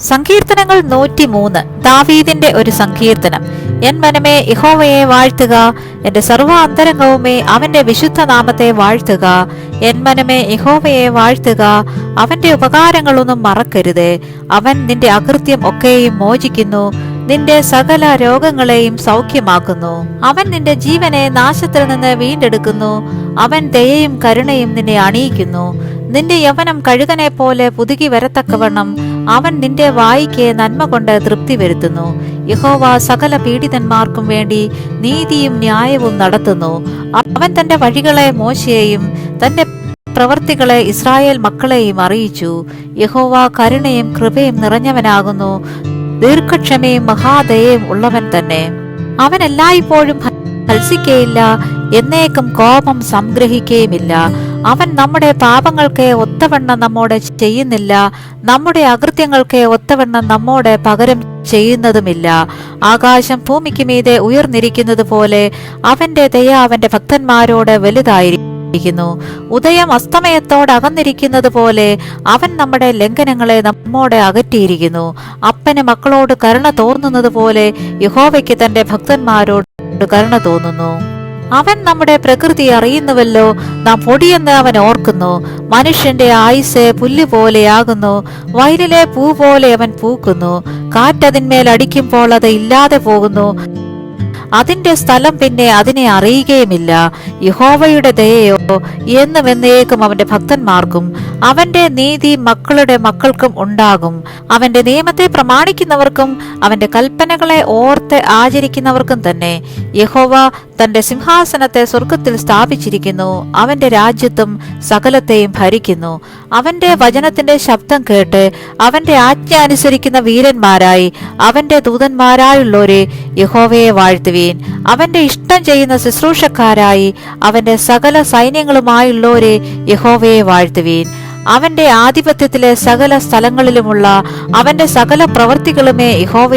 സങ്കീർത്തനങ്ങൾ 103 ദാവീദിന്റെ ഒരു സങ്കീർത്തനം. എൻ മനമേ യഹോവയെ വാഴ്ത്തുക, എന്റെ സർവ്വ അന്തരംഗവുമേ അവന്റെ വിശുദ്ധ നാമത്തെ വാഴ്ത്തുക. എൻ മനമേ യഹോവയെ വാഴ്ത്തുക, അവന്റെ ഉപകാരങ്ങളൊന്നും മറക്കരുത്. അവൻ നിന്റെ അകൃത്യം ഒക്കെയും മോചിക്കുന്നു, നിന്റെ സകല രോഗങ്ങളെയും സൗഖ്യമാക്കുന്നു. അവൻ നിന്റെ ജീവനെ നാശത്തിൽ നിന്ന് വീണ്ടെടുക്കുന്നു. അവൻ ദയയും കരുണയും നിന്നെ അണിയിക്കുന്നു. നിന്റെ യൗവനം കഴുകനെ പോലെ പുതുകി വരത്തക്കവണ്ണം അവൻ നിന്റെ വായിക്ക് നന്മ കൊണ്ട് തൃപ്തി വരുത്തുന്നു. യഹോവ സകല പീഡിതന്മാർക്കും വേണ്ടി നീതിയും ന്യായവും നടത്തുന്നു. അവൻ തന്റെ വഴികളെ മോശയെയും തന്റെ പ്രവർത്തികളെ ഇസ്രായേൽ മക്കളെയും അറിയിച്ചു. യഹോവ കരുണയും കൃപയും നിറഞ്ഞവനാകുന്നു, ദീർഘക്ഷമയും മഹാദയയും ഉള്ളവൻ തന്നെ. അവൻ എല്ലായ്പ്പോഴും ഹൽസിക്കയില്ല, എന്നേക്കും കോപം സംഗ്രഹിക്കുകയുമില്ല. അവൻ നമ്മുടെ പാപങ്ങൾക്ക് ഒത്തവണ്ണം നമ്മോട് ചെയ്യുന്നില്ല, നമ്മുടെ അകൃത്യങ്ങൾക്ക് ഒത്തവണ്ണം നമ്മോട് പകരം ചെയ്യുന്നതുമില്ല. ആകാശം ഭൂമിക്ക് മീതെ ഉയർന്നിരിക്കുന്നത് പോലെ അവന്റെ ദയ അവന്റെ ഭക്തന്മാരോട് വലുതായിരിക്കുന്നു. ഉദയം അസ്തമയത്തോട് അകന്നിരിക്കുന്നത് പോലെ അവൻ നമ്മുടെ ലംഘനങ്ങളെ നമ്മോട് അകറ്റിയിരിക്കുന്നു. അപ്പന് മക്കളോട് കരുണ തോന്നുന്നത് പോലെ യഹോവയ്ക്ക് തന്റെ ഭക്തന്മാരോട് കരുണ തോന്നുന്നു. അവൻ നമ്മുടെ പ്രകൃതി അറിയുന്നുവല്ലോ, നാം പൊടിയെന്ന് അവൻ ഓർക്കുന്നു. മനുഷ്യന്റെ ആയുസ് പുല്ലുപോലെയാകുന്നു, വയലിലെ പൂ പോലെ അവൻ പൂക്കുന്നു. കാറ്റതിന്മേൽ അടിക്കുമ്പോൾ അത് ഇല്ലാതെ പോകുന്നു, അതിന്റെ സ്ഥലം പിന്നെ അതിനെ അറിയുകയുമില്ല. യഹോവയുടെ ദയയോ എന്നും എന്നേക്കും അവന്റെ ഭക്തന്മാർക്കും അവന്റെ നീതി മക്കളുടെ മക്കൾക്കും ഉണ്ടാകും. അവന്റെ നിയമത്തെ പ്രമാണിക്കുന്നവർക്കും അവന്റെ കൽപ്പനകളെ ഓർത്ത് ആചരിക്കുന്നവർക്കും തന്നെ. യഹോവ തന്റെ സിംഹാസനത്തെ സ്വർഗത്തിൽ സ്ഥാപിച്ചിരിക്കുന്നു, അവന്റെ രാജ്യത്വം സകലത്തെയും ഭരിക്കുന്നു. അവന്റെ വചനത്തിന്റെ ശബ്ദം കേട്ട് അവന്റെ ആജ്ഞ അനുസരിക്കുന്ന വീരന്മാരായി അവന്റെ ദൂതന്മാരായുള്ളവരെ യഹോവയെ വാഴ്ത്തുവീൻ. അവന്റെ ഇഷ്ടം ചെയ്യുന്ന ശുശ്രൂഷക്കാരായി അവന്റെ സകല സൈന്യങ്ങളുമായുള്ളവരെ യഹോവയെ വാഴ്ത്തുവീൻ. അവന്റെ ആധിപത്യത്തിലെ സകല സ്ഥലങ്ങളിലുമുള്ള അവന്റെ സകല പ്രവൃത്തികളുമേ യഹോവയെ